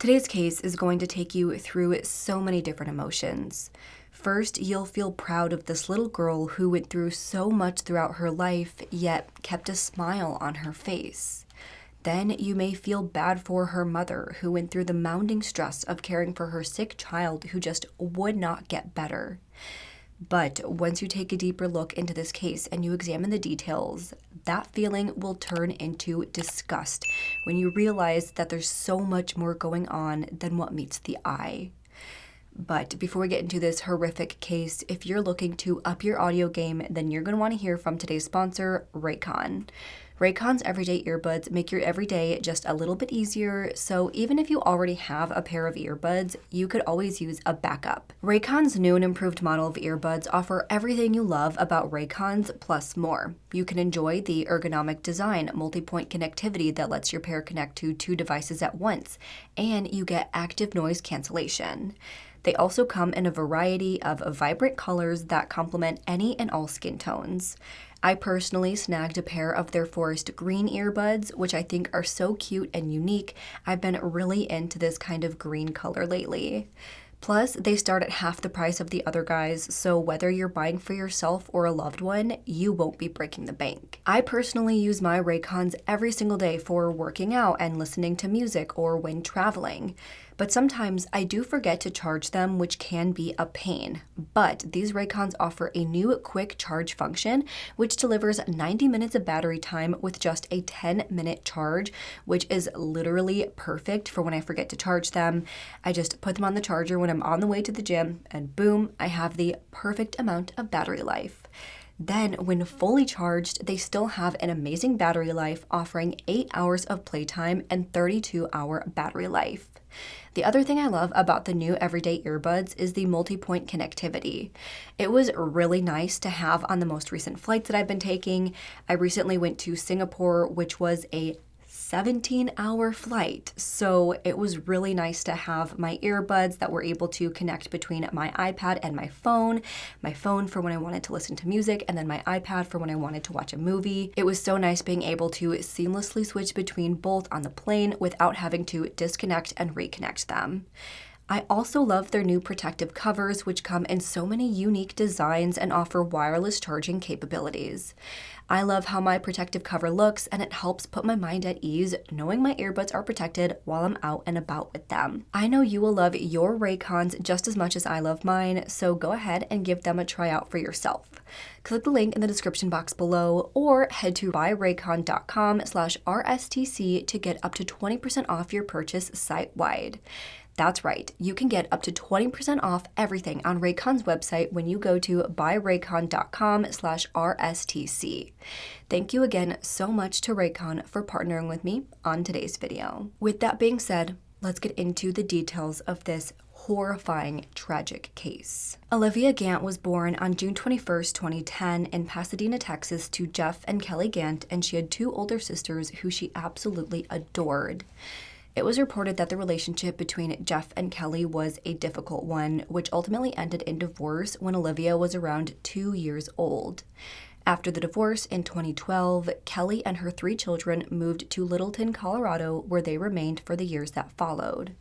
Today's case is going to take you through so many different emotions. First, you'll feel proud of this little girl who went through so much throughout her life, yet kept a smile on her face. Then you may feel bad for her mother, who went through the mounting stress of caring for her sick child who just would not get better. But once you take a deeper look into this case and you examine the details, that feeling will turn into disgust when you realize that there's so much more going on than what meets the eye. But before we get into this horrific case, if you're looking to up your audio game, then you're going to want to hear from today's sponsor, Raycon. Raycon's everyday earbuds make your everyday just a little bit easier, so even if you already have a pair of earbuds, you could always use a backup. Raycon's new and improved model of earbuds offer everything you love about Raycon's plus more. You can enjoy the ergonomic design, multi-point connectivity that lets your pair connect to 2 devices at once, and you get active noise cancellation. They also come in a variety of vibrant colors that complement any and all skin tones. I personally snagged a pair of their forest green earbuds, which I think are so cute and unique. I've been really into this kind of green color lately. Plus, they start at half the price of the other guys, so whether you're buying for yourself or a loved one, you won't be breaking the bank. I personally use my Raycons every single day for working out and listening to music or when traveling. But sometimes I do forget to charge them, which can be a pain. But these Raycons offer a new quick charge function, which delivers 90 minutes of battery time with just a 10-minute charge, which is literally perfect for when I forget to charge them. I just put them on the charger when I'm on the way to the gym, and boom, I have the perfect amount of battery life. Then, when fully charged, they still have an amazing battery life, offering 8 hours of playtime and 32-hour battery life. The other thing I love about the new everyday earbuds is the multi-point connectivity. It was really nice to have on the most recent flights that I've been taking. I recently went to Singapore, which was a 17-hour flight. So it was really nice to have my earbuds that were able to connect between my iPad and my phone for when I wanted to listen to music, and then my iPad for when I wanted to watch a movie. It was so nice being able to seamlessly switch between both on the plane without having to disconnect and reconnect them. I also love their new protective covers, which come in so many unique designs and offer wireless charging capabilities. I love how my protective cover looks, and it helps put my mind at ease knowing my earbuds are protected while I'm out and about with them. I know you will love your Raycons just as much as I love mine, so go ahead and give them a try out for yourself. Click the link in the description box below or head to buyraycon.com/RSTC to get up to 20% off your purchase site-wide. That's right, you can get up to 20% off everything on Raycon's website when you go to buyraycon.com/RSTC. Thank you again so much to Raycon for partnering with me on today's video. With that being said, let's get into the details of this horrifying, tragic case. Olivia Gant was born on June 21st, 2010 in Pasadena, Texas to Jeff and Kelly Gant, and she had 2 older sisters who she absolutely adored. It was reported that the relationship between Jeff and Kelly was a difficult one, which ultimately ended in divorce when Olivia was around 2 years old. After the divorce in 2012, Kelly and her 3 children moved to Littleton, Colorado, where they remained for the years that followed.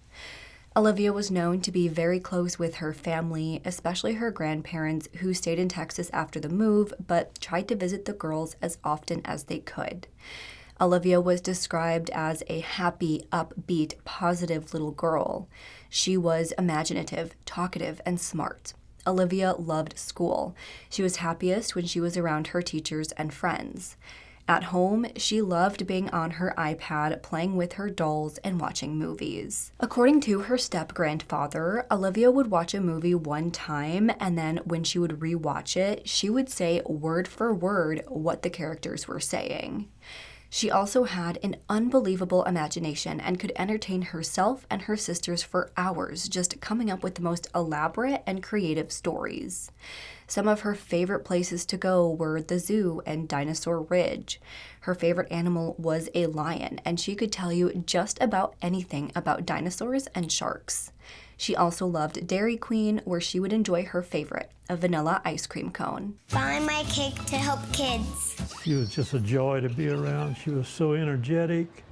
Olivia was known to be very close with her family, especially her grandparents, who stayed in Texas after the move, but tried to visit the girls as often as they could. Olivia was described as a happy, upbeat, positive little girl. She was imaginative, talkative, and smart. Olivia loved school. She was happiest when she was around her teachers and friends. At home, she loved being on her iPad, playing with her dolls, and watching movies. According to her step-grandfather, Olivia would watch a movie one time, and then when she would re-watch it, she would say word for word what the characters were saying. She also had an unbelievable imagination and could entertain herself and her sisters for hours, just coming up with the most elaborate and creative stories. Some of her favorite places to go were the zoo and Dinosaur Ridge. Her favorite animal was a lion, and she could tell you just about anything about dinosaurs and sharks. She also loved Dairy Queen, where she would enjoy her favorite, a vanilla ice cream cone. Buy my cake to help kids. She was just a joy to be around. She was so energetic,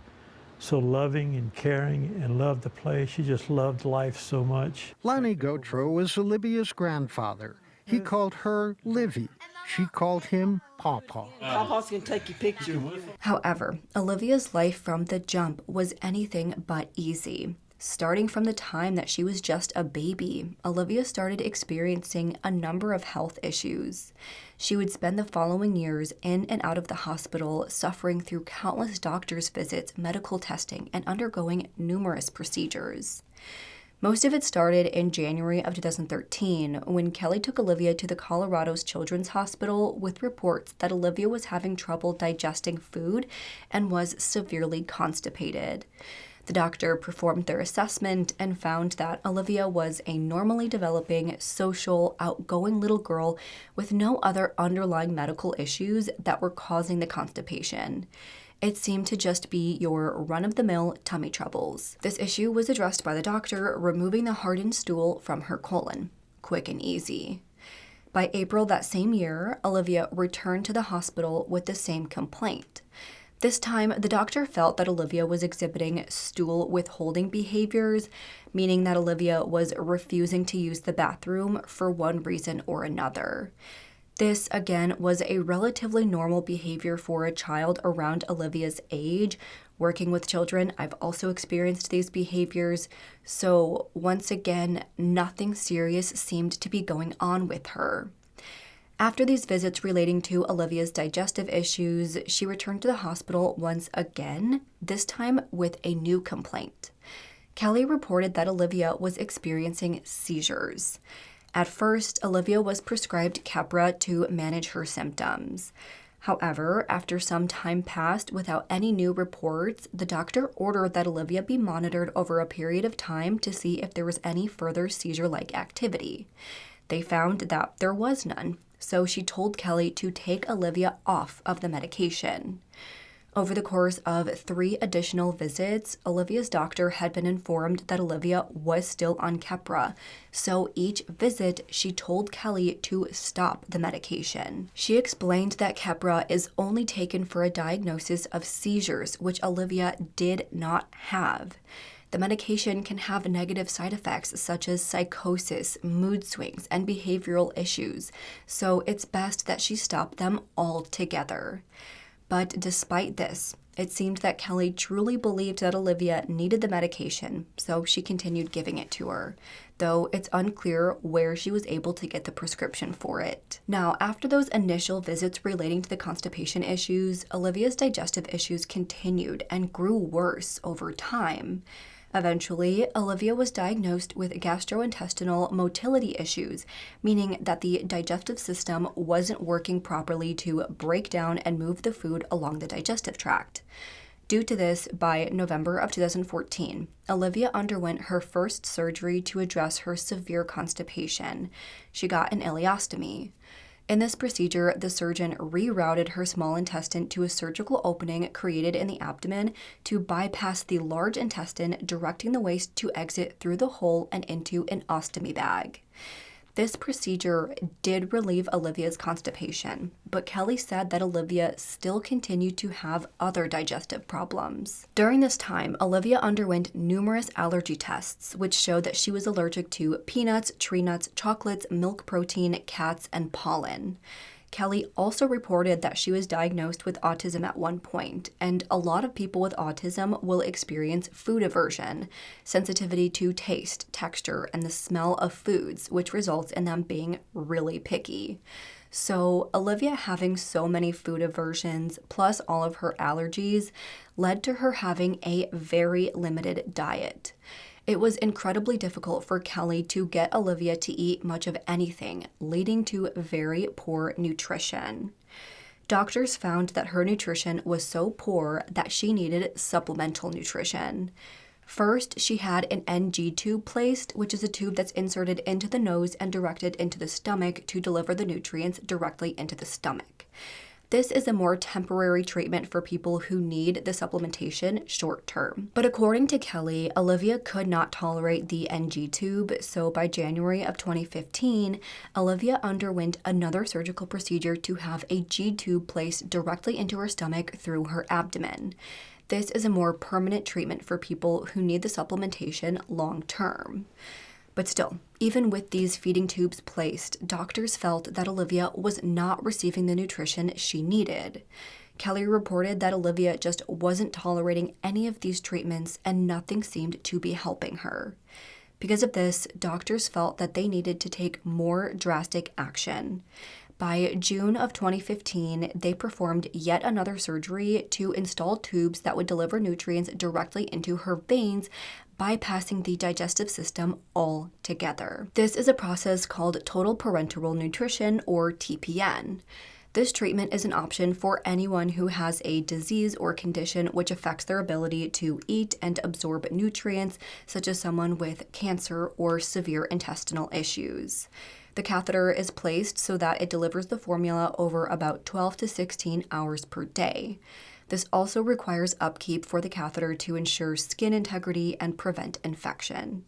so loving and caring and loved the place. She just loved life so much. Lonnie Gautreau was Olivia's grandfather. He called her Livy. She called him Pawpaw. Pawpaw's gonna take your picture. However, Olivia's life from the jump was anything but easy. Starting from the time that she was just a baby, Olivia started experiencing a number of health issues. She would spend the following years in and out of the hospital, suffering through countless doctor's visits, medical testing, and undergoing numerous procedures. Most of it started in January of 2013 when Kelly took Olivia to the Colorado's Children's Hospital with reports that Olivia was having trouble digesting food and was severely constipated. The doctor performed their assessment and found that Olivia was a normally developing, social, outgoing little girl with no other underlying medical issues that were causing the constipation. It seemed to just be your run-of-the-mill tummy troubles. This issue was addressed by the doctor, removing the hardened stool from her colon. Quick and easy. By April that same year, Olivia returned to the hospital with the same complaint. This time, the doctor felt that Olivia was exhibiting stool withholding behaviors, meaning that Olivia was refusing to use the bathroom for one reason or another. This, again, was a relatively normal behavior for a child around Olivia's age. Working with children, I've also experienced these behaviors. So once again, nothing serious seemed to be going on with her. After these visits relating to Olivia's digestive issues, she returned to the hospital once again, this time with a new complaint. Kelly reported that Olivia was experiencing seizures. At first, Olivia was prescribed Keppra to manage her symptoms. However, after some time passed without any new reports, the doctor ordered that Olivia be monitored over a period of time to see if there was any further seizure-like activity. They found that there was none, so she told Kelly to take Olivia off of the medication. Over the course of 3 additional visits, Olivia's doctor had been informed that Olivia was still on Keppra, so each visit she told Kelly to stop the medication. She explained that Keppra is only taken for a diagnosis of seizures, which Olivia did not have. The medication can have negative side effects such as psychosis, mood swings, and behavioral issues, so it's best that she stop them altogether. But despite this, it seemed that Kelly truly believed that Olivia needed the medication, so she continued giving it to her, though it's unclear where she was able to get the prescription for it. Now, after those initial visits relating to the constipation issues, Olivia's digestive issues continued and grew worse over time. Eventually, Olivia was diagnosed with gastrointestinal motility issues, meaning that the digestive system wasn't working properly to break down and move the food along the digestive tract. Due to this, by November of 2014, Olivia underwent her first surgery to address her severe constipation. She got an ileostomy. In this procedure, the surgeon rerouted her small intestine to a surgical opening created in the abdomen to bypass the large intestine, directing the waste to exit through the hole and into an ostomy bag. This procedure did relieve Olivia's constipation, but Kelly said that Olivia still continued to have other digestive problems. During this time, Olivia underwent numerous allergy tests, which showed that she was allergic to peanuts, tree nuts, chocolates, milk protein, cats, and pollen. Kelly also reported that she was diagnosed with autism at one point, and a lot of people with autism will experience food aversion, sensitivity to taste, texture, and the smell of foods, which results in them being really picky. So Olivia having so many food aversions, plus all of her allergies, led to her having a very limited diet. It was incredibly difficult for Kelly to get Olivia to eat much of anything, leading to very poor nutrition. Doctors found that her nutrition was so poor that she needed supplemental nutrition. First, she had an NG tube placed, which is a tube that's inserted into the nose and directed into the stomach to deliver the nutrients directly into the stomach. This is a more temporary treatment for people who need the supplementation short term. But according to Kelly, Olivia could not tolerate the NG tube, so by January of 2015, Olivia underwent another surgical procedure to have a G tube placed directly into her stomach through her abdomen. This is a more permanent treatment for people who need the supplementation long term. But still, even with these feeding tubes placed, doctors felt that Olivia was not receiving the nutrition she needed. Kelly reported that Olivia just wasn't tolerating any of these treatments and nothing seemed to be helping her. Because of this, doctors felt that they needed to take more drastic action. By June of 2015, they performed yet another surgery to install tubes that would deliver nutrients directly into her veins, bypassing the digestive system altogether. This is a process called total parenteral nutrition, or TPN. This treatment is an option for anyone who has a disease or condition which affects their ability to eat and absorb nutrients, such as someone with cancer or severe intestinal issues. The catheter is placed so that it delivers the formula over about 12 to 16 hours per day. This also requires upkeep for the catheter to ensure skin integrity and prevent infection.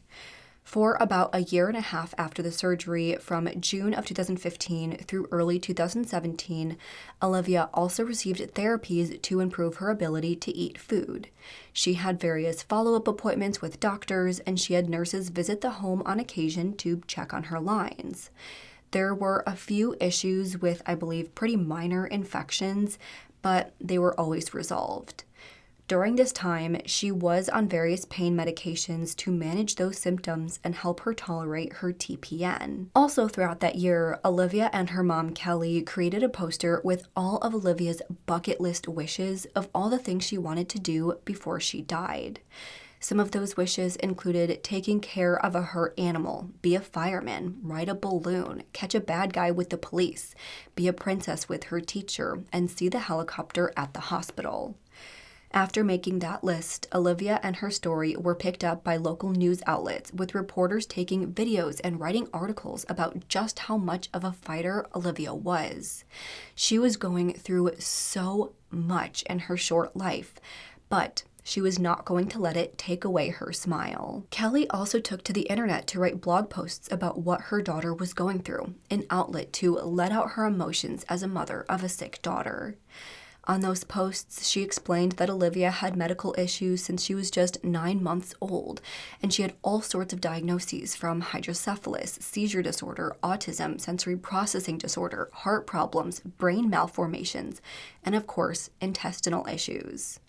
For about a year and a half after the surgery, from June of 2015 through early 2017, Olivia also received therapies to improve her ability to eat food. She had various follow-up appointments with doctors, and she had nurses visit the home on occasion to check on her lines. There were a few issues with, I believe, pretty minor infections, but they were always resolved. During this time, she was on various pain medications to manage those symptoms and help her tolerate her TPN. Also throughout that year, Olivia and her mom, Kelly, created a poster with all of Olivia's bucket list wishes of all the things she wanted to do before she died. Some of those wishes included taking care of a hurt animal, be a fireman, ride a balloon, catch a bad guy with the police, be a princess with her teacher, and see the helicopter at the hospital. After making that list, Olivia and her story were picked up by local news outlets, with reporters taking videos and writing articles about just how much of a fighter Olivia was. She was going through so much in her short life, but she was not going to let it take away her smile. Kelly also took to the internet to write blog posts about what her daughter was going through, an outlet to let out her emotions as a mother of a sick daughter. On those posts, she explained that Olivia had medical issues since she was just 9 months old, and she had all sorts of diagnoses from hydrocephalus, seizure disorder, autism, sensory processing disorder, heart problems, brain malformations, and of course, intestinal issues.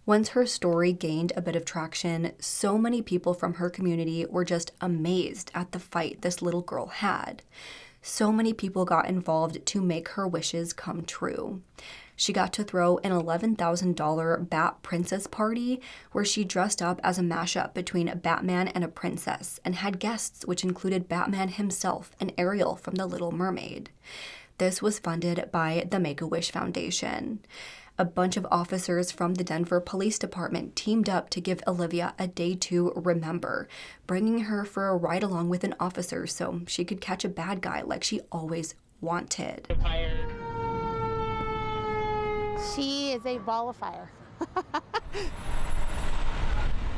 Once her story gained a bit of traction, so many people from her community were just amazed at the fight this little girl had. So many people got involved to make her wishes come true. She got to throw an $11,000 Bat Princess party where she dressed up as a mashup between a Batman and a princess and had guests which included Batman himself and Ariel from The Little Mermaid. This was funded by the Make-A-Wish Foundation. A bunch of officers from the Denver Police Department teamed up to give Olivia a day to remember, bringing her for a ride along with an officer so she could catch a bad guy like she always wanted. She is a ball of fire.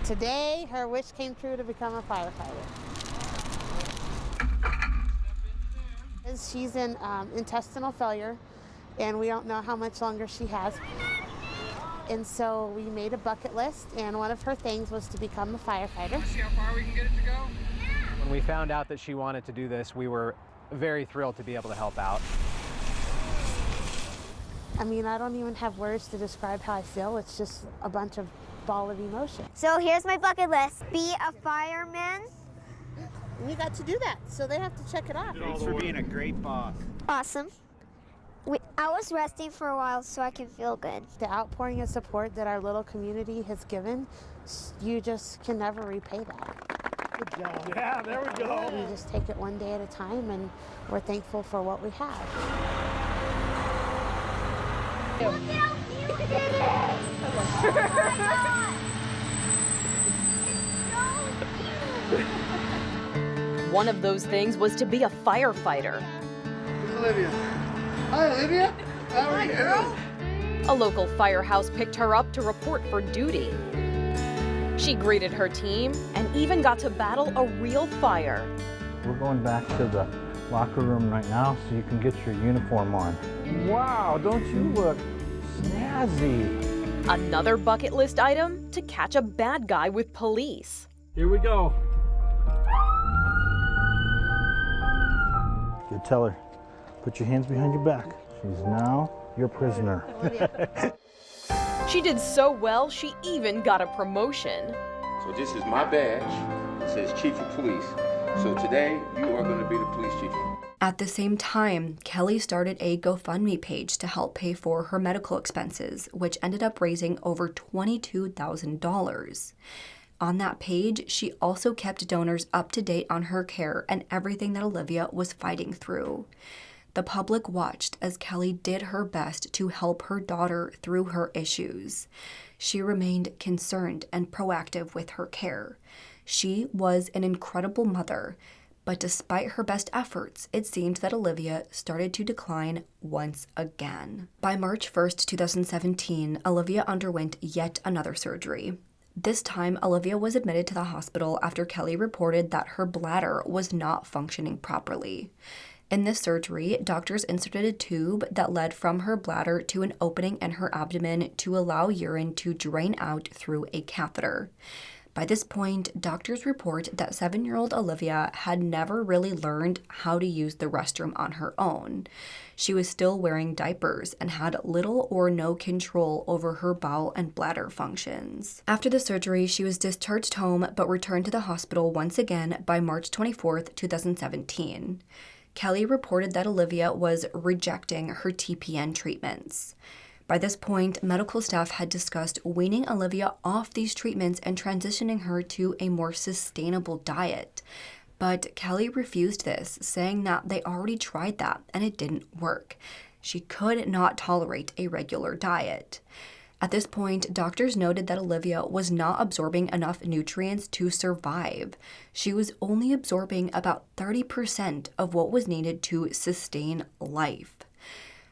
Today, her wish came true to become a firefighter. She's in intestinal failure, and we don't know how much longer she has. And so we made a bucket list, and one of her things was to become a firefighter. See how far we can get it to go? When we found out that she wanted to do this, we were very thrilled to be able to help out. I mean, I don't even have words to describe how I feel. It's just a bunch of ball of emotion. So here's my bucket list. Be a fireman. We got to do that, so they have to check it off. Thanks for being a great boss. Awesome. I was resting for a while so I can feel good. The outpouring of support that our little community has given, you just can never repay that. Good job. Yeah, there we go. We just take it one day at a time, and we're thankful for what we have. One of those things was to be a firefighter. This is Olivia. Hi, Olivia. How are you? A local firehouse picked her up to report for duty. She greeted her team and even got to battle a real fire. We're going back to the locker room right now so you can get your uniform on. Wow, don't you look snazzy? Another bucket list item, to catch a bad guy with police. Here we go. You tell her, put your hands behind your back. She's now your prisoner. She did so well, she even got a promotion. So this is my badge. It says Chief of Police. So today, you are going to be the police chief. At the same time, Kelly started a GoFundMe page to help pay for her medical expenses, which ended up raising over $22,000. On that page, she also kept donors up to date on her care and everything that Olivia was fighting through. The public watched as Kelly did her best to help her daughter through her issues. She remained concerned and proactive with her care. She was an incredible mother, but despite her best efforts, it seemed that Olivia started to decline once again. By March 1st, 2017, Olivia underwent yet another surgery. This time, Olivia was admitted to the hospital after Kelly reported that her bladder was not functioning properly. In this surgery, doctors inserted a tube that led from her bladder to an opening in her abdomen to allow urine to drain out through a catheter. By this point, doctors report that 7-year-old Olivia had never really learned how to use the restroom on her own. She was still wearing diapers and had little or no control over her bowel and bladder functions. After the surgery, she was discharged home but returned to the hospital once again by March 24th, 2017. Kelly reported that Olivia was rejecting her TPN treatments. By this point, medical staff had discussed weaning Olivia off these treatments and transitioning her to a more sustainable diet. But Kelly refused this, saying that they already tried that and it didn't work. She could not tolerate a regular diet. At this point, doctors noted that Olivia was not absorbing enough nutrients to survive. She was only absorbing about 30% of what was needed to sustain life.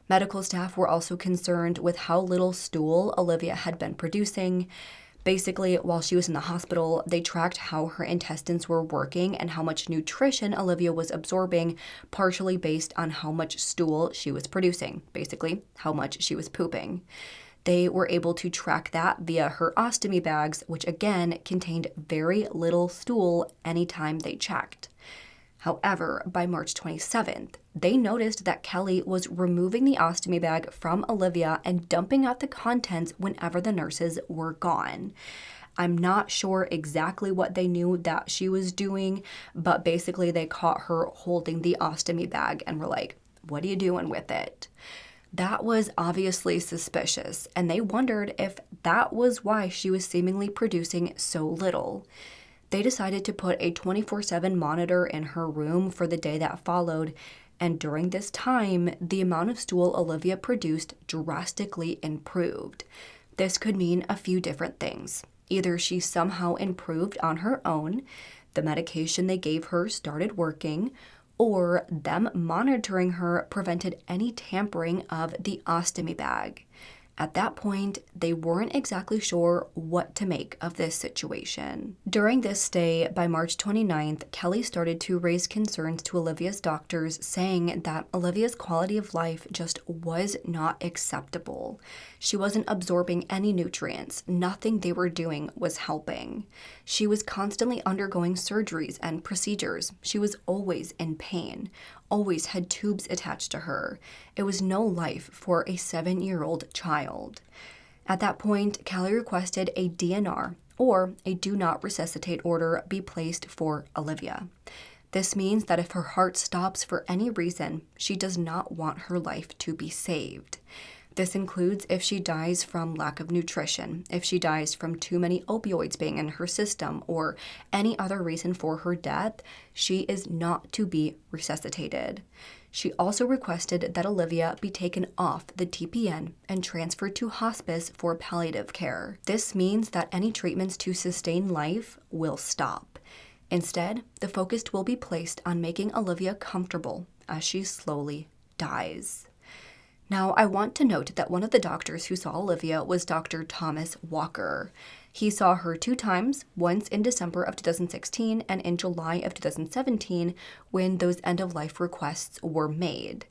Medical staff were also concerned with how little stool Olivia had been producing. Basically, while she was in the hospital, they tracked how her intestines were working and how much nutrition Olivia was absorbing, partially based on how much stool she was producing, basically how much she was pooping. They were able to track that via her ostomy bags, which again contained very little stool anytime they checked. However, by March 27th, they noticed that Kelly was removing the ostomy bag from Olivia and dumping out the contents whenever the nurses were gone. I'm not sure exactly what they knew that she was doing, but basically they caught her holding the ostomy bag and were like, "What are you doing with it?" That was obviously suspicious, and they wondered if that was why she was seemingly producing so little. They decided to put a 24/7 monitor in her room for the day that followed, and during this time, the amount of stool Olivia produced drastically improved. This could mean a few different things. Either she somehow improved on her own, the medication they gave her started working, or them monitoring her prevented any tampering of the ostomy bag. At that point, they weren't exactly sure what to make of this situation. During this stay, by March 29th, Kelly started to raise concerns to Olivia's doctors, saying that Olivia's quality of life just was not acceptable. She wasn't absorbing any nutrients. Nothing they were doing was helping. She was constantly undergoing surgeries and procedures. She was always in pain, always had tubes attached to her. It was no life for a 7-year-old child. At that point, Kelly requested a DNR, or a do not resuscitate order, be placed for Olivia. This means that if her heart stops for any reason, she does not want her life to be saved. This includes if she dies from lack of nutrition, if she dies from too many opioids being in her system, or any other reason for her death, she is not to be resuscitated. She also requested that Olivia be taken off the TPN and transferred to hospice for palliative care. This means that any treatments to sustain life will stop. Instead, the focus will be placed on making Olivia comfortable as she slowly dies. Now, I want to note that one of the doctors who saw Olivia was Dr. Thomas Walker. He saw her 2 times, once in December of 2016 and in July of 2017, when those end-of-life requests were made.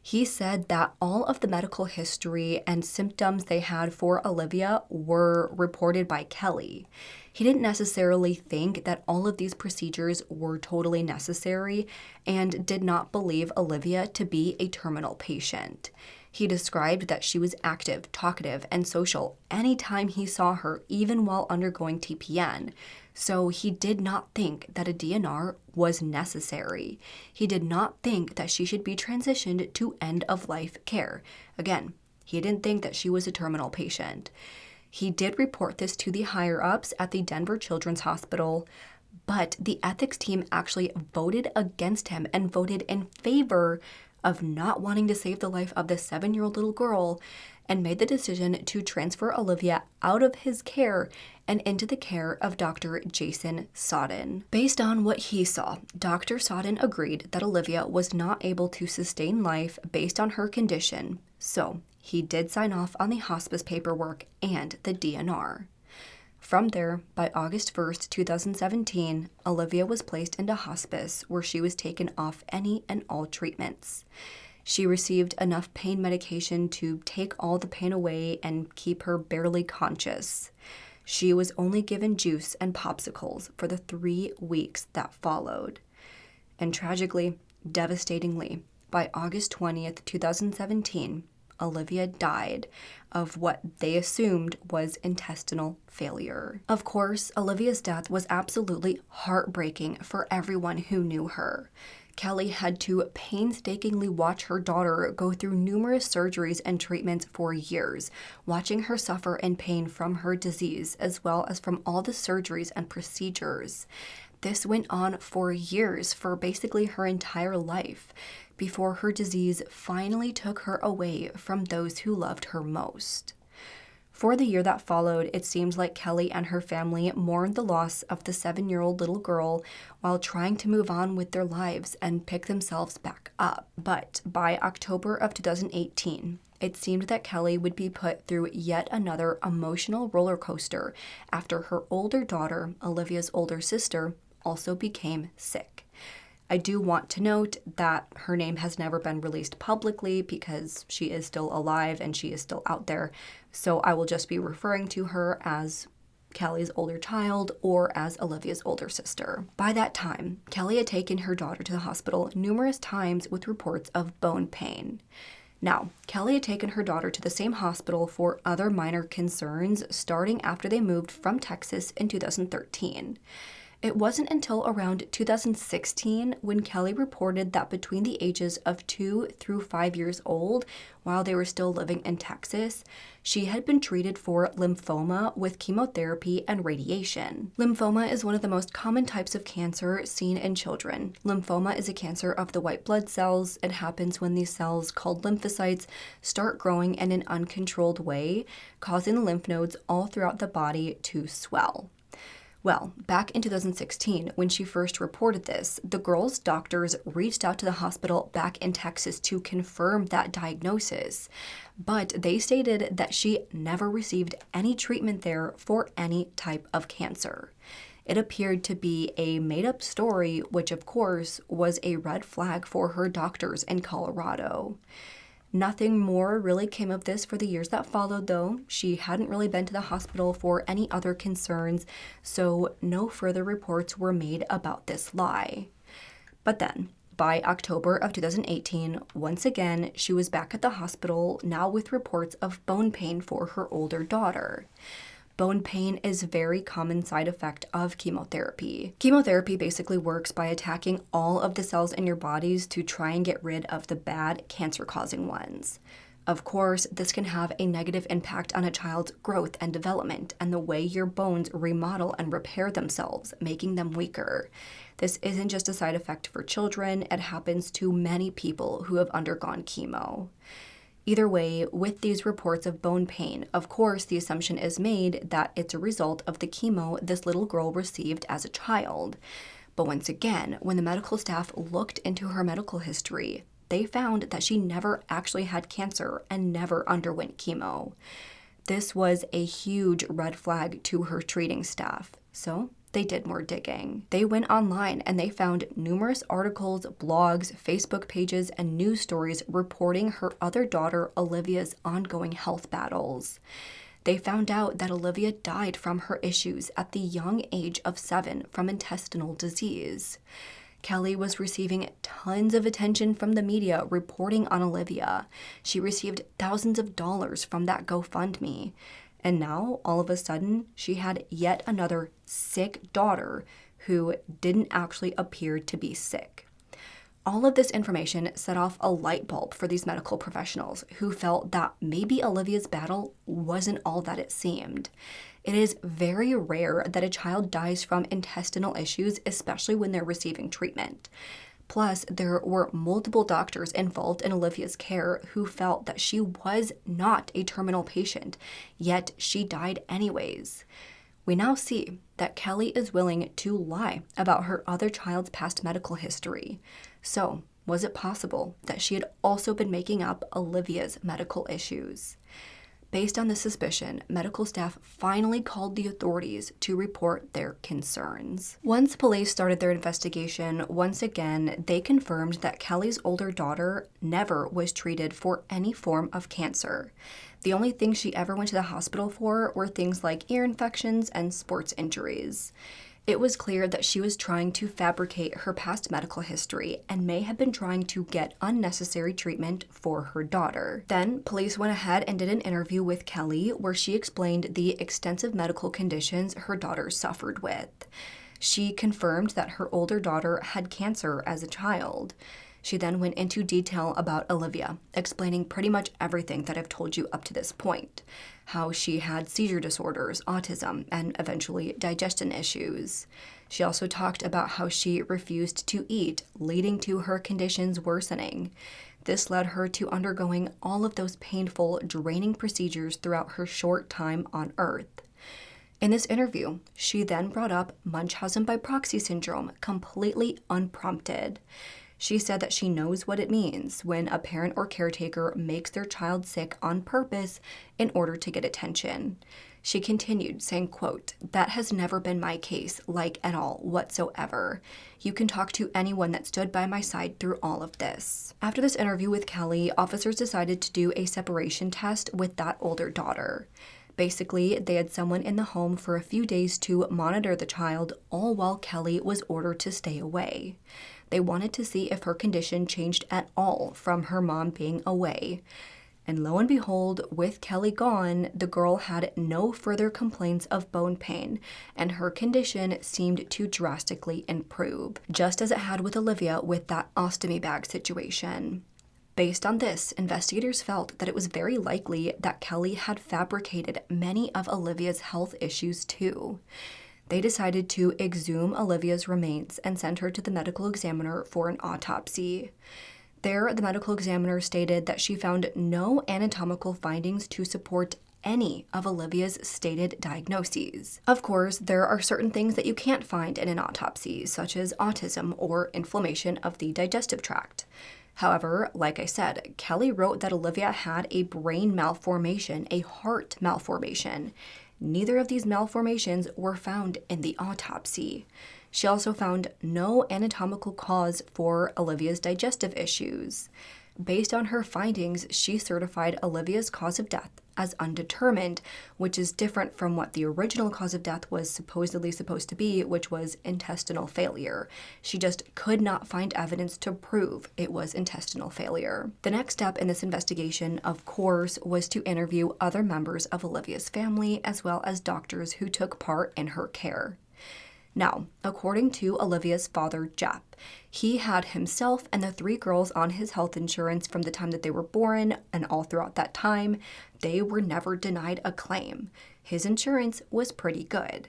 He said that all of the medical history and symptoms they had for Olivia were reported by Kelly. He didn't necessarily think that all of these procedures were totally necessary and did not believe Olivia to be a terminal patient. He described that she was active, talkative, and social anytime he saw her, even while undergoing TPN. So he did not think that a DNR was necessary. He did not think that she should be transitioned to end-of-life care. Again, he didn't think that she was a terminal patient. He did report this to the higher-ups at the Denver Children's Hospital, but the ethics team actually voted against him and voted in favor of not wanting to save the life of the 7-year-old little girl and made the decision to transfer Olivia out of his care and into the care of Dr. Jason Sodden. Based on what he saw, Dr. Sodden agreed that Olivia was not able to sustain life based on her condition, so he did sign off on the hospice paperwork and the DNR. From there, by August 1st, 2017, Olivia was placed into hospice where she was taken off any and all treatments. She received enough pain medication to take all the pain away and keep her barely conscious. She was only given juice and popsicles for the 3 weeks that followed. And tragically, devastatingly, by August 20th, 2017, Olivia died of what they assumed was intestinal failure. Of course, Olivia's death was absolutely heartbreaking for everyone who knew her. Kelly had to painstakingly watch her daughter go through numerous surgeries and treatments for years, watching her suffer in pain from her disease as well as from all the surgeries and procedures. This went on for years, for basically her entire life, before her disease finally took her away from those who loved her most. For the year that followed, it seemed like Kelly and her family mourned the loss of the 7-year-old little girl while trying to move on with their lives and pick themselves back up. But by October of 2018, it seemed that Kelly would be put through yet another emotional roller coaster after her older daughter, Olivia's older sister, also became sick. I do want to note that her name has never been released publicly because she is still alive and she is still out there, so I will just be referring to her as Kelly's older child or as Olivia's older sister. By that time, Kelly had taken her daughter to the hospital numerous times with reports of bone pain. Now, Kelly had taken her daughter to the same hospital for other minor concerns starting after they moved from Texas in 2013. It wasn't until around 2016 when Kelly reported that between the ages of 2 through 5 years old, while they were still living in Texas, she had been treated for lymphoma with chemotherapy and radiation. Lymphoma is one of the most common types of cancer seen in children. Lymphoma is a cancer of the white blood cells. It happens when these cells, called lymphocytes, start growing in an uncontrolled way, causing the lymph nodes all throughout the body to swell. Well, back in 2016, when she first reported this, the girl's doctors reached out to the hospital back in Texas to confirm that diagnosis, but they stated that she never received any treatment there for any type of cancer. It appeared to be a made-up story, which of course was a red flag for her doctors in Colorado. Nothing more really came of this for the years that followed, though. She hadn't really been to the hospital for any other concerns, so no further reports were made about this lie. But then, by October of 2018, once again, she was back at the hospital, now with reports of bone pain for her older daughter. Bone pain is a very common side effect of chemotherapy. Chemotherapy basically works by attacking all of the cells in your bodies to try and get rid of the bad cancer-causing ones. Of course, this can have a negative impact on a child's growth and development and the way your bones remodel and repair themselves, making them weaker. This isn't just a side effect for children, it happens to many people who have undergone chemo. Either way, with these reports of bone pain, of course, the assumption is made that it's a result of the chemo this little girl received as a child. But once again, when the medical staff looked into her medical history, they found that she never actually had cancer and never underwent chemo. This was a huge red flag to her treating staff. So they did more digging. They went online and they found numerous articles, blogs, Facebook pages, and news stories reporting her other daughter Olivia's ongoing health battles. They found out that Olivia died from her issues at the young age of 7 from intestinal disease. Kelly was receiving tons of attention from the media reporting on Olivia. She received thousands of dollars from that GoFundMe. And now, all of a sudden, she had yet another sick daughter who didn't actually appear to be sick. All of this information set off a light bulb for these medical professionals who felt that maybe Olivia's battle wasn't all that it seemed. It is very rare that a child dies from intestinal issues, especially when they're receiving treatment. Plus, there were multiple doctors involved in Olivia's care who felt that she was not a terminal patient, yet she died anyways. We now see that Kelly is willing to lie about her other child's past medical history. So, was it possible that she had also been making up Olivia's medical issues? Based on this suspicion, medical staff finally called the authorities to report their concerns. Once police started their investigation, once again, they confirmed that Kelly's older daughter never was treated for any form of cancer. The only things she ever went to the hospital for were things like ear infections and sports injuries. It was clear that she was trying to fabricate her past medical history and may have been trying to get unnecessary treatment for her daughter. Then, police went ahead and did an interview with Kelly where she explained the extensive medical conditions her daughter suffered with. She confirmed that her older daughter had cancer as a child. She then went into detail about Olivia, explaining pretty much everything that I've told you up to this point. How she had seizure disorders, autism, and eventually digestion issues. She also talked about how she refused to eat, leading to her conditions worsening. This led her to undergoing all of those painful, draining procedures throughout her short time on Earth. In this interview, she then brought up Munchausen by proxy syndrome completely unprompted. She said that she knows what it means when a parent or caretaker makes their child sick on purpose in order to get attention. She continued saying, quote, "That has never been my case, like at all, whatsoever. You can talk to anyone that stood by my side through all of this." After this interview with Kelly, officers decided to do a separation test with that older daughter. Basically, they had someone in the home for a few days to monitor the child, all while Kelly was ordered to stay away. They wanted to see if her condition changed at all from her mom being away. And lo and behold, with Kelly gone, the girl had no further complaints of bone pain, and her condition seemed to drastically improve, just as it had with Olivia with that ostomy bag situation. Based on this, investigators felt that it was very likely that Kelly had fabricated many of Olivia's health issues too. They decided to exhume Olivia's remains and send her to the medical examiner for an autopsy. There, the medical examiner stated that she found no anatomical findings to support any of Olivia's stated diagnoses. Of course, there are certain things that you can't find in an autopsy, such as autism or inflammation of the digestive tract. However, like I said, Kelly wrote that Olivia had a brain malformation, a heart malformation. Neither of these malformations were found in the autopsy. She also found no anatomical cause for Olivia's digestive issues. Based on her findings, she certified Olivia's cause of death as undetermined, which is different from what the original cause of death was supposedly supposed to be, which was intestinal failure. She just could not find evidence to prove it was intestinal failure. The next step in this investigation, of course, was to interview other members of Olivia's family as well as doctors who took part in her care. Now, according to Olivia's father, Jeff, he had himself and the 3 girls on his health insurance from the time that they were born, and all throughout that time, they were never denied a claim. His insurance was pretty good.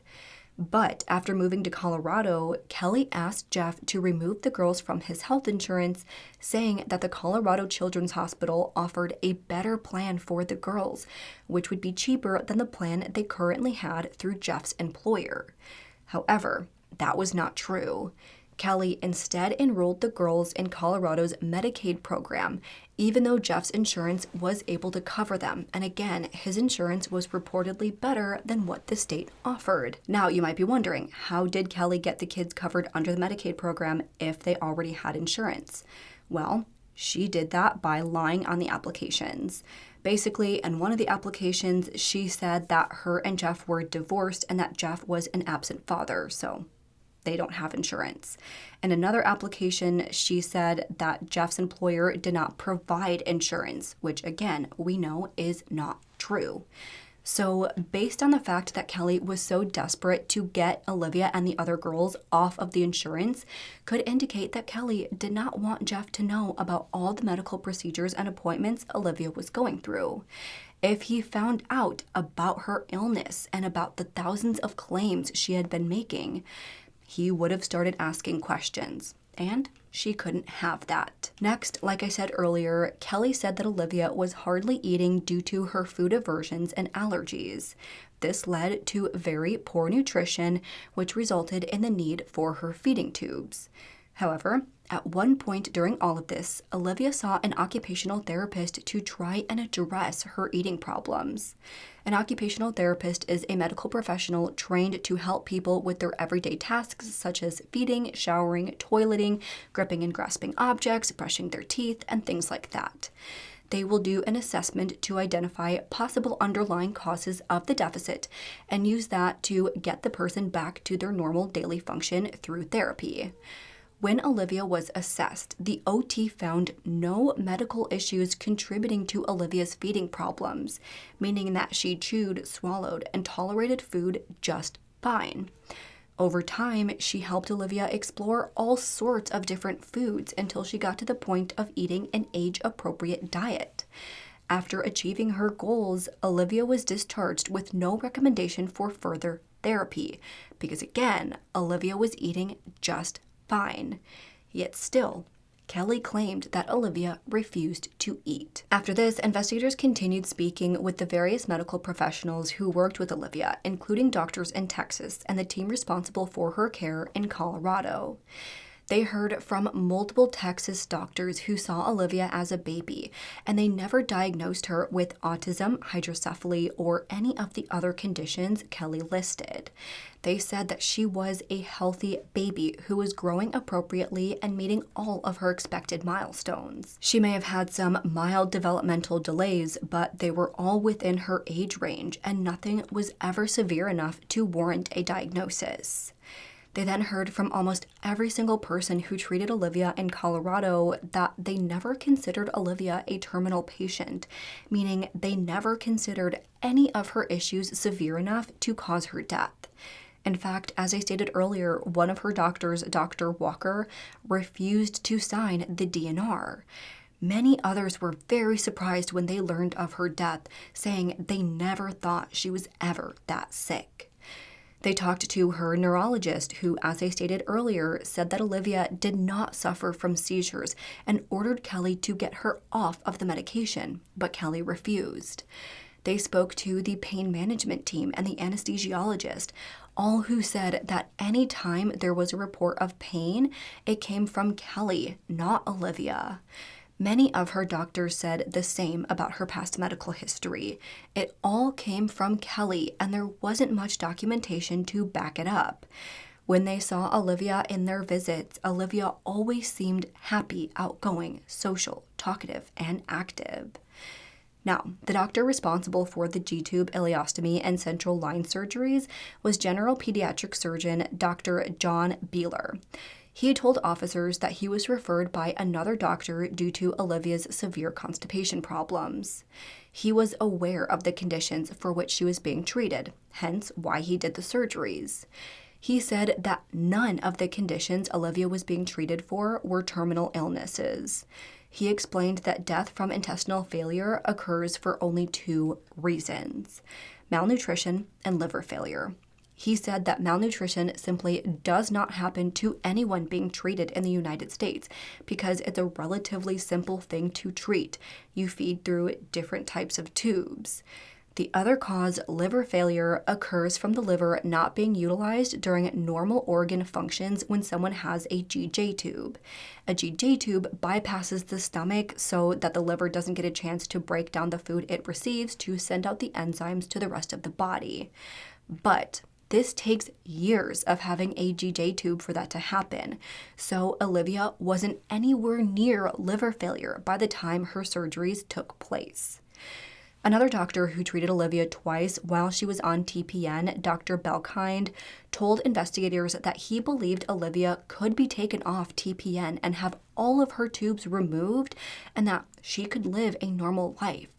But after moving to Colorado, Kelly asked Jeff to remove the girls from his health insurance, saying that the Colorado Children's Hospital offered a better plan for the girls, which would be cheaper than the plan they currently had through Jeff's employer. However, that was not true. Kelly instead enrolled the girls in Colorado's Medicaid program, even though Jeff's insurance was able to cover them. And again, his insurance was reportedly better than what the state offered. Now, you might be wondering, how did Kelly get the kids covered under the Medicaid program if they already had insurance? Well, she did that by lying on the applications. Basically, in one of the applications, she said that her and Jeff were divorced and that Jeff was an absent father, so they don't have insurance. In another application, she said that Jeff's employer did not provide insurance, which again, we know is not true. So based on the fact that Kelly was so desperate to get Olivia and the other girls off of the insurance, could indicate that Kelly did not want Jeff to know about all the medical procedures and appointments Olivia was going through. If he found out about her illness and about the thousands of claims she had been making, he would have started asking questions, and she couldn't have that. Next, like I said earlier, Kelly said that Olivia was hardly eating due to her food aversions and allergies. This led to very poor nutrition, which resulted in the need for her feeding tubes. However, at one point during all of this, Olivia saw an occupational therapist to try and address her eating problems. An occupational therapist is a medical professional trained to help people with their everyday tasks such as feeding, showering, toileting, gripping and grasping objects, brushing their teeth, and things like that. They will do an assessment to identify possible underlying causes of the deficit and use that to get the person back to their normal daily function through therapy. When Olivia was assessed, the OT found no medical issues contributing to Olivia's feeding problems, meaning that she chewed, swallowed, and tolerated food just fine. Over time, she helped Olivia explore all sorts of different foods until she got to the point of eating an age-appropriate diet. After achieving her goals, Olivia was discharged with no recommendation for further therapy, because again, Olivia was eating just fine. Yet still, Kelly claimed that Olivia refused to eat. After this, investigators continued speaking with the various medical professionals who worked with Olivia, including doctors in Texas and the team responsible for her care in Colorado. They heard from multiple Texas doctors who saw Olivia as a baby, and they never diagnosed her with autism, hydrocephaly, or any of the other conditions Kelly listed. They said that she was a healthy baby who was growing appropriately and meeting all of her expected milestones. She may have had some mild developmental delays, but they were all within her age range, and nothing was ever severe enough to warrant a diagnosis. They then heard from almost every single person who treated Olivia in Colorado that they never considered Olivia a terminal patient, meaning they never considered any of her issues severe enough to cause her death. In fact, as I stated earlier, one of her doctors, Dr. Walker, refused to sign the DNR. Many others were very surprised when they learned of her death, saying they never thought she was ever that sick. They talked to her neurologist, who, as I stated earlier, said that Olivia did not suffer from seizures and ordered Kelly to get her off of the medication, but Kelly refused. They spoke to the pain management team and the anesthesiologist, all who said that any time there was a report of pain, it came from Kelly, not Olivia. Many of her doctors said the same about her past medical history. It all came from Kelly, and there wasn't much documentation to back it up. When they saw Olivia in their visits, Olivia always seemed happy, outgoing, social, talkative, and active. Now, the doctor responsible for the G-tube ileostomy and central line surgeries was general pediatric surgeon Dr. John Beeler. He told officers that he was referred by another doctor due to Olivia's severe constipation problems. He was aware of the conditions for which she was being treated, hence why he did the surgeries. He said that none of the conditions Olivia was being treated for were terminal illnesses. He explained that death from intestinal failure occurs for only 2 reasons: malnutrition and liver failure. He said that malnutrition simply does not happen to anyone being treated in the United States because it's a relatively simple thing to treat. You feed through different types of tubes. The other cause, liver failure, occurs from the liver not being utilized during normal organ functions when someone has a GJ tube. A GJ tube bypasses the stomach so that the liver doesn't get a chance to break down the food it receives to send out the enzymes to the rest of the body. But this takes years of having a GJ tube for that to happen. So Olivia wasn't anywhere near liver failure by the time her surgeries took place. Another doctor who treated Olivia twice while she was on TPN, Dr. Belkind, told investigators that he believed Olivia could be taken off TPN and have all of her tubes removed and that she could live a normal life.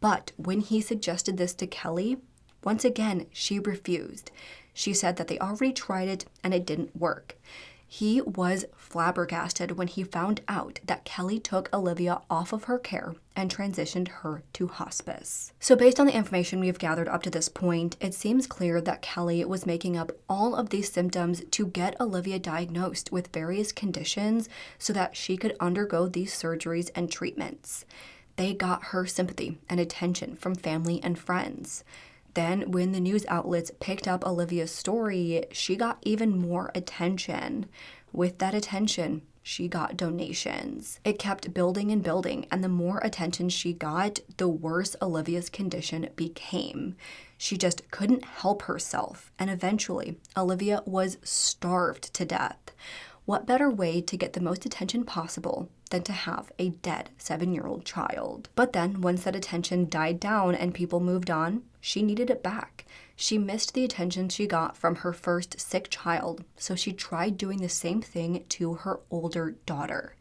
But when he suggested this to Kelly, once again, she refused. She said that they already tried it and it didn't work. He was flabbergasted when he found out that Kelly took Olivia off of her care and transitioned her to hospice. So based on the information we've gathered up to this point, it seems clear that Kelly was making up all of these symptoms to get Olivia diagnosed with various conditions so that she could undergo these surgeries and treatments. They got her sympathy and attention from family and friends. Then, when the news outlets picked up Olivia's story, she got even more attention. With that attention, she got donations. It kept building and building, and the more attention she got, the worse Olivia's condition became. She just couldn't help herself, and eventually, Olivia was starved to death. What better way to get the most attention possible than to have a dead 7-year-old child? But then, once that attention died down and people moved on, she needed it back. She missed the attention she got from her first sick child, so she tried doing the same thing to her older daughter.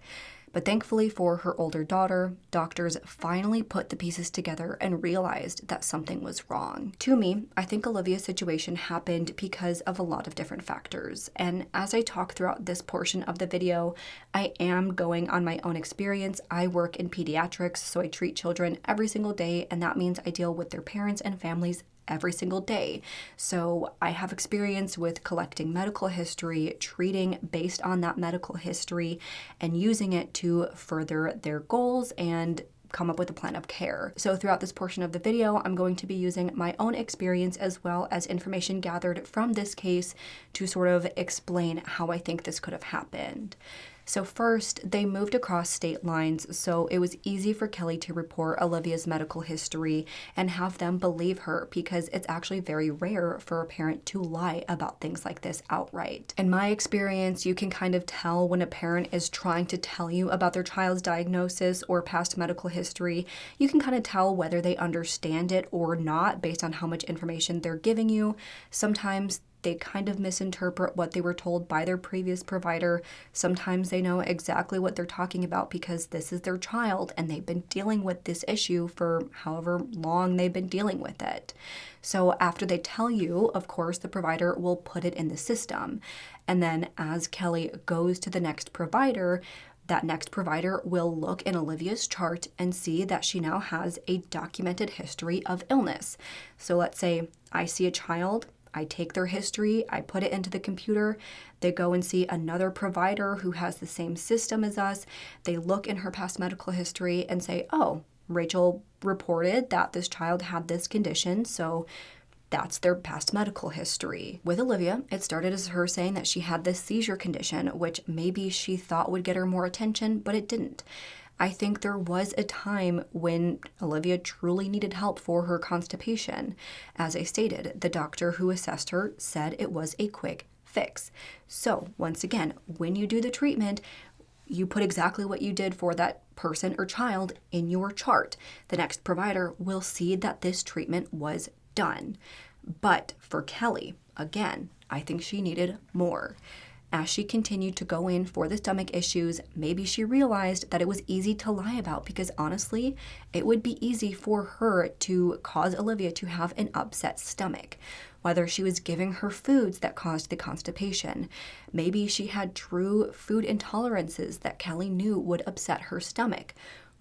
But thankfully for her older daughter, doctors finally put the pieces together and realized that something was wrong. To me, I think Olivia's situation happened because of a lot of different factors. And as I talk throughout this portion of the video, I am going on my own experience. I work in pediatrics, so I treat children every single day, and that means I deal with their parents and families every single day. So I have experience with collecting medical history, treating based on that medical history, and using it to further their goals and come up with a plan of care. So throughout this portion of the video, I'm going to be using my own experience as well as information gathered from this case to sort of explain how I think this could have happened. So first, they moved across state lines, so it was easy for Kelly to report Olivia's medical history and have them believe her because it's actually very rare for a parent to lie about things like this outright. In my experience, you can kind of tell when a parent is trying to tell you about their child's diagnosis or past medical history. You can kind of tell whether they understand it or not based on how much information they're giving you. Sometimes they kind of misinterpret what they were told by their previous provider. Sometimes they know exactly what they're talking about because this is their child and they've been dealing with this issue for however long they've been dealing with it. So after they tell you, of course, the provider will put it in the system. And then as Kelly goes to the next provider, that next provider will look in Olivia's chart and see that she now has a documented history of illness. So let's say I see a child, I take their history, I put it into the computer, they go and see another provider who has the same system as us, they look in her past medical history and say, oh, Rachel reported that this child had this condition, so that's their past medical history. With Olivia, it started as her saying that she had this seizure condition, which maybe she thought would get her more attention, but it didn't. I think there was a time when Olivia truly needed help for her constipation. As I stated, the doctor who assessed her said it was a quick fix. So once again, when you do the treatment, you put exactly what you did for that person or child in your chart. The next provider will see that this treatment was done. But for Kelly, again, I think she needed more. As she continued to go in for the stomach issues, maybe she realized that it was easy to lie about because honestly, it would be easy for her to cause Olivia to have an upset stomach. Whether she was giving her foods that caused the constipation, maybe she had true food intolerances that Kelly knew would upset her stomach.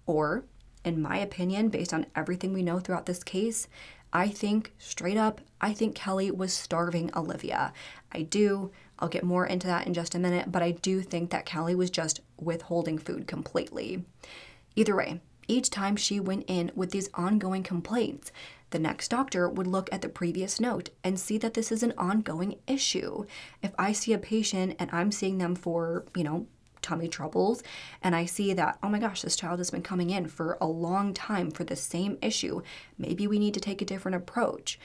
Or, in my opinion, based on everything we know throughout this case, I think, straight up, I think Kelly was starving Olivia. I'll get more into that in just a minute, but I do think that Kelly was just withholding food completely. Either way, each time she went in with these ongoing complaints, The next doctor would look at the previous note and see that this is an ongoing issue. If I see a patient and I'm seeing them for, tummy troubles, and I see that, oh my gosh, this child has been coming in for a long time for the same issue, maybe we need to take a different approach.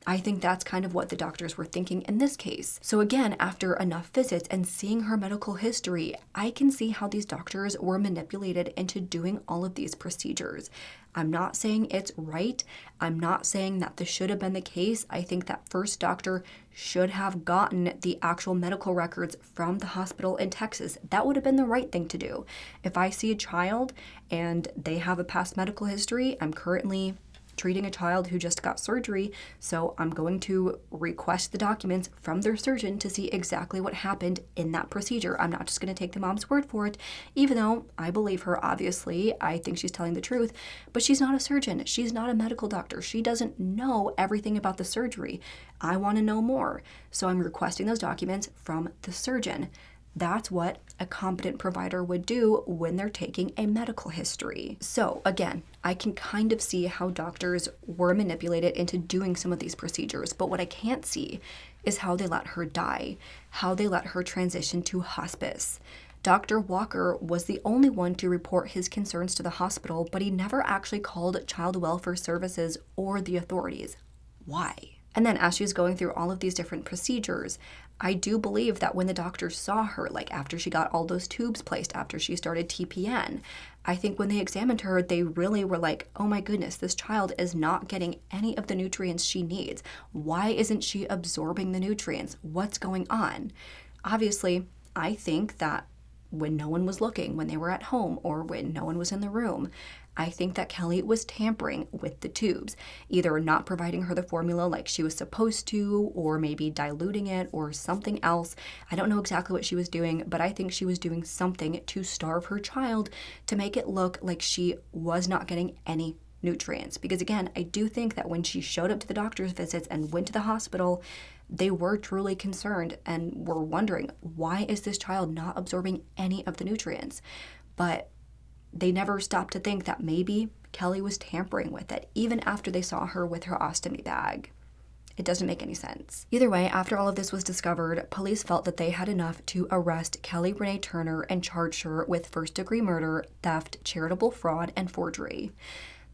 I think that's kind of what the doctors were thinking in this case. So again, after enough visits and seeing her medical history, I can see how these doctors were manipulated into doing all of these procedures. I'm not saying it's right. I'm not saying that this should have been the case. I think that first doctor should have gotten the actual medical records from the hospital in Texas. That would have been the right thing to do. If I see a child and they have a past medical history, I'm currently treating a child who just got surgery, so I'm going to request the documents from their surgeon to see exactly what happened in that procedure. I'm not just going to take the mom's word for it, even though I believe her, obviously. I think she's telling the truth, but she's not a surgeon. She's not a medical doctor. She doesn't know everything about the surgery. I want to know more, so I'm requesting those documents from the surgeon. That's what a competent provider would do when they're taking a medical history. So again, I can kind of see how doctors were manipulated into doing some of these procedures, but what I can't see is how they let her die, how they let her transition to hospice. Dr. Walker was the only one to report his concerns to the hospital, but he never actually called child welfare services or the authorities. Why? And then as she was going through all of these different procedures, I do believe that when the doctors saw her, like after she got all those tubes placed, after she started TPN, I think when they examined her, they really were like, oh my goodness, this child is not getting any of the nutrients she needs. Why isn't she absorbing the nutrients? What's going on? Obviously, I think that when no one was looking, when they were at home, or when no one was in the room, I think that Kelly was tampering with the tubes, either not providing her the formula like she was supposed to, or maybe diluting it, or something else. I don't know exactly what she was doing, but I think she was doing something to starve her child to make it look like she was not getting any nutrients. Because again, I do think that when she showed up to the doctor's visits and went to the hospital, they were truly concerned and were wondering, why is this child not absorbing any of the nutrients? But they never stopped to think that maybe Kelly was tampering with it, even after they saw her with her ostomy bag. It doesn't make any sense. Either way, after all of this was discovered, police felt that they had enough to arrest Kelly Renee Turner and charge her with first-degree murder, theft, charitable fraud, and forgery.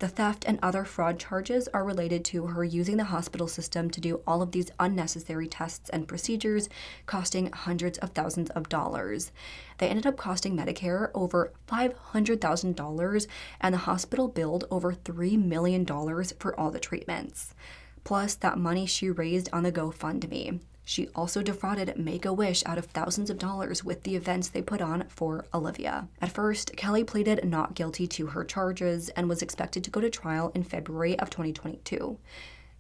The theft and other fraud charges are related to her using the hospital system to do all of these unnecessary tests and procedures, costing hundreds of thousands of dollars. They ended up costing Medicare over $500,000, and the hospital billed over $3 million for all the treatments. Plus, that money she raised on the GoFundMe. She also defrauded Make-A-Wish out of thousands of dollars with the events they put on for Olivia. At first, Kelly pleaded not guilty to her charges and was expected to go to trial in February of 2022.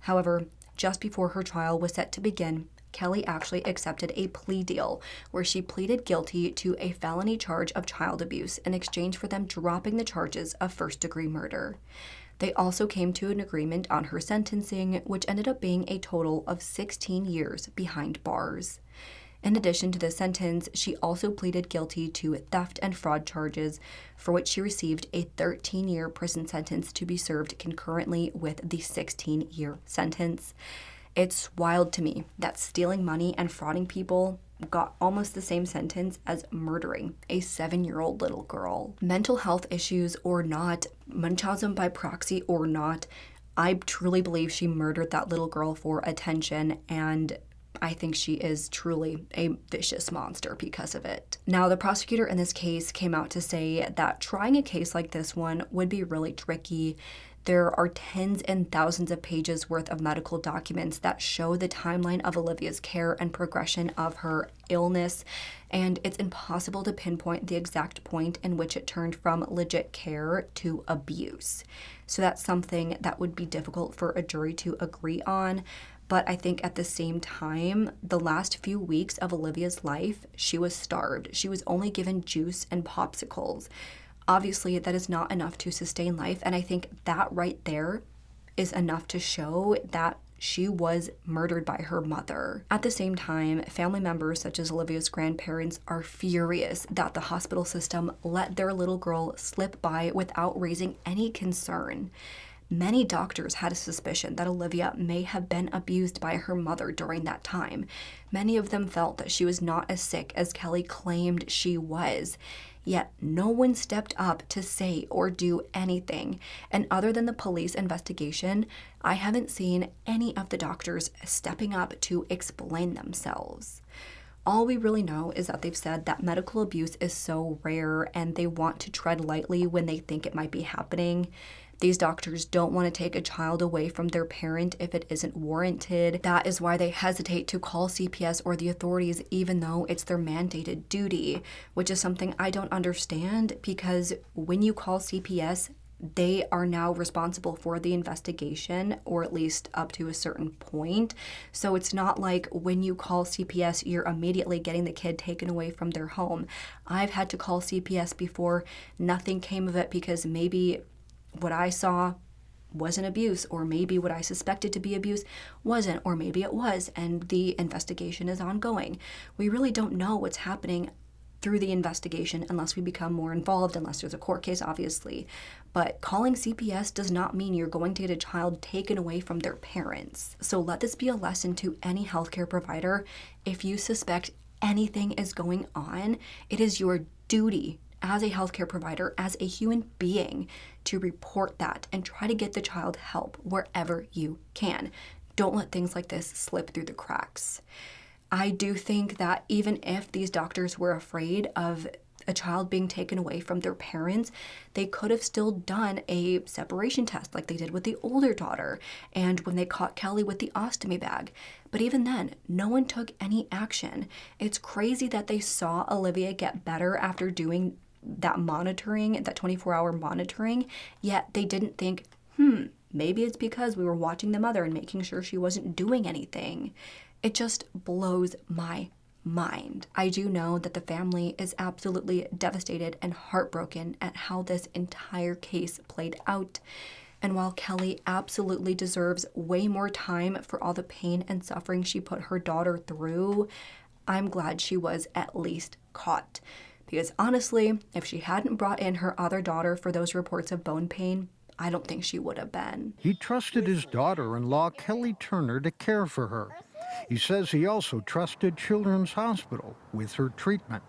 However, just before her trial was set to begin, Kelly actually accepted a plea deal where she pleaded guilty to a felony charge of child abuse in exchange for them dropping the charges of first-degree murder. They also came to an agreement on her sentencing, which ended up being a total of 16 years behind bars. In addition to the sentence, she also pleaded guilty to theft and fraud charges, for which she received a 13-year prison sentence to be served concurrently with the 16-year sentence. It's wild to me that stealing money and frauding people got almost the same sentence as murdering a 7-year-old little girl. Mental health issues or not, Munchausen by proxy or not, I truly believe she murdered that little girl for attention, and I think she is truly a vicious monster because of it. Now, the prosecutor in this case came out to say that trying a case like this one would be really tricky. There are tens and thousands of pages worth of medical documents that show the timeline of Olivia's care and progression of her illness, and it's impossible to pinpoint the exact point in which it turned from legit care to abuse. So that's something that would be difficult for a jury to agree on. But I think at the same time, the last few weeks of Olivia's life, she was starved. She was only given juice and popsicles. Obviously, that is not enough to sustain life, and I think that right there is enough to show that she was murdered by her mother. At the same time, family members such as Olivia's grandparents are furious that the hospital system let their little girl slip by without raising any concern. Many doctors had a suspicion that Olivia may have been abused by her mother during that time. Many of them felt that she was not as sick as Kelly claimed she was. Yet no one stepped up to say or do anything. And other than the police investigation, I haven't seen any of the doctors stepping up to explain themselves. All we really know is that they've said that medical abuse is so rare and they want to tread lightly when they think it might be happening. These doctors don't want to take a child away from their parent if it isn't warranted. That is why they hesitate to call CPS or the authorities even though it's their mandated duty, which is something I don't understand because when you call CPS, they are now responsible for the investigation, or at least up to a certain point. So it's not like when you call CPS, you're immediately getting the kid taken away from their home. I've had to call CPS before, nothing came of it because maybe what I saw wasn't abuse, or maybe what I suspected to be abuse wasn't, or maybe it was, and the investigation is ongoing. We really don't know what's happening through the investigation unless we become more involved, unless there's a court case, obviously. But calling CPS does not mean you're going to get a child taken away from their parents. So let this be a lesson to any healthcare provider. If you suspect anything is going on, it is your duty as a healthcare provider, as a human being, to report that and try to get the child help wherever you can. Don't let things like this slip through the cracks. I do think that even if these doctors were afraid of a child being taken away from their parents, they could have still done a separation test like they did with the older daughter and when they caught Kelly with the ostomy bag. But even then, no one took any action. It's crazy that they saw Olivia get better after doing that monitoring, that 24-hour monitoring, yet they didn't think, maybe it's because we were watching the mother and making sure she wasn't doing anything. It just blows my mind. I do know that the family is absolutely devastated and heartbroken at how this entire case played out. And while Kelly absolutely deserves way more time for all the pain and suffering she put her daughter through, I'm glad she was at least caught. Because honestly, if she hadn't brought in her other daughter for those reports of bone pain, I don't think she would have been. He trusted his daughter-in-law, Kelly Turner, to care for her. He says he also trusted Children's Hospital with her treatment.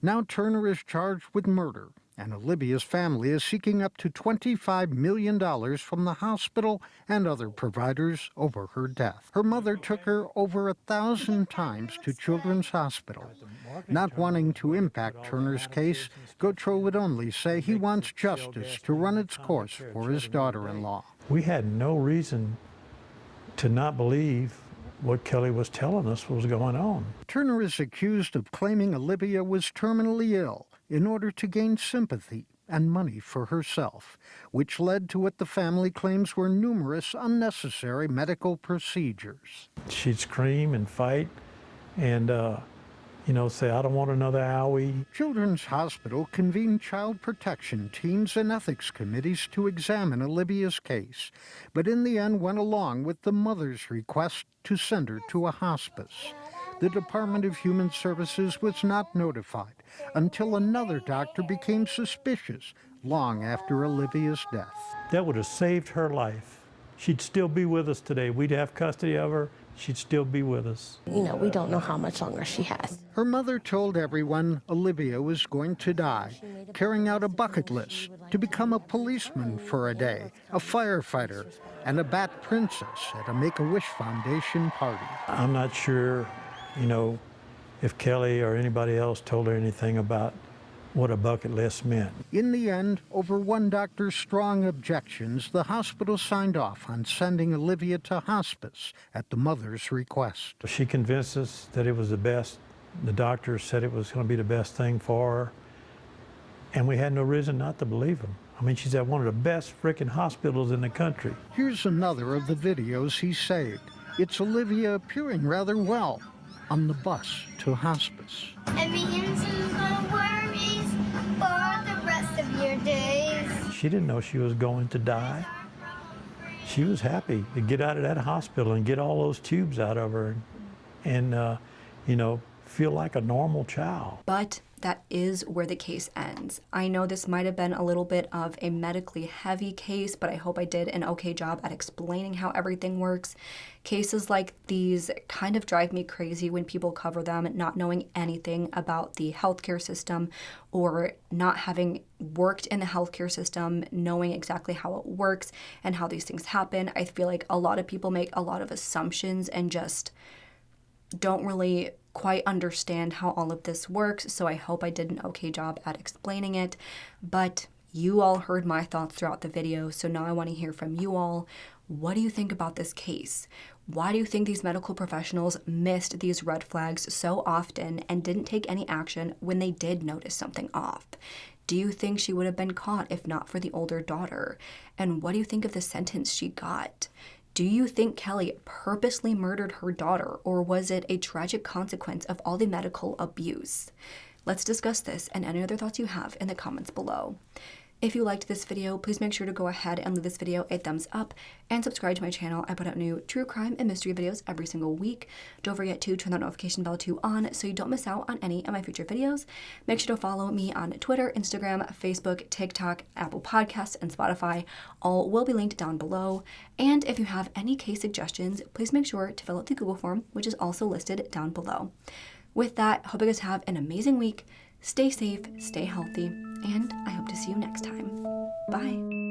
Now Turner is charged with murder, and Olivia's family is seeking up to $25 million from the hospital and other providers over her death. Her mother took her over 1,000 times to Children's Hospital. Not wanting to impact Turner's case, Gautreaux would only say he wants justice to run its course for his daughter-in-law. We had no reason to not believe what Kelly was telling us was going on. Turner is accused of claiming Olivia was terminally ill in order to gain sympathy and money for herself, which led to what the family claims were numerous unnecessary medical procedures. She'd scream and fight and, say, I don't want another owie. Children's Hospital convened child protection teams and ethics committees to examine Olivia's case, but in the end went along with the mother's request to send her to a hospice. The Department of Human Services was not notified until another doctor became suspicious long after Olivia's death. That would have saved her life. She'd still be with us today. We'd have custody of her. She'd still be with us. We don't know how much longer she has. Her mother told everyone Olivia was going to die, carrying out a bucket list to become a policeman for a day, a firefighter, and a bat princess at a Make-A-Wish Foundation party. I'm not sure, if Kelly or anybody else told her anything about what a bucket list meant. In the end, over one doctor's strong objections, the hospital signed off on sending Olivia to hospice at the mother's request. She convinced us that it was the best. The doctor said it was going to be the best thing for her, and we had no reason not to believe him. She's at one of the best freaking hospitals in the country. Here's another of the videos he saved. It's Olivia appearing rather well on the bus to hospice. For the rest of your days. She didn't know she was going to die. She was happy to get out of that hospital and get all those tubes out of her and feel like a normal child. But that is where the case ends. I know this might have been a little bit of a medically heavy case, but I hope I did an okay job at explaining how everything works. Cases like these kind of drive me crazy when people cover them not knowing anything about the healthcare system or not having worked in the healthcare system, knowing exactly how it works and how these things happen. I feel like a lot of people make a lot of assumptions and just don't really quite understand how all of this works, so I hope I did an okay job at explaining it. But you all heard my thoughts throughout the video, so now I want to hear from you all. What do you think about this case? Why do you think these medical professionals missed these red flags so often and didn't take any action when they did notice something off? Do you think she would have been caught if not for the older daughter? And what do you think of the sentence she got? Do you think Kelly purposely murdered her daughter, or was it a tragic consequence of all the medical abuse? Let's discuss this and any other thoughts you have in the comments below. If you liked this video, please make sure to go ahead and leave this video a thumbs up and subscribe to my channel. I put out new true crime and mystery videos every single week. Don't forget to turn that notification bell on so you don't miss out on any of my future videos. Make sure to follow me on Twitter, Instagram, Facebook, TikTok, Apple Podcasts, and Spotify. All will be linked down below. And if you have any case suggestions, please make sure to fill out the Google form, which is also listed down below. With that, hope you guys have an amazing week. Stay safe, stay healthy, and I hope to see you next time. Bye.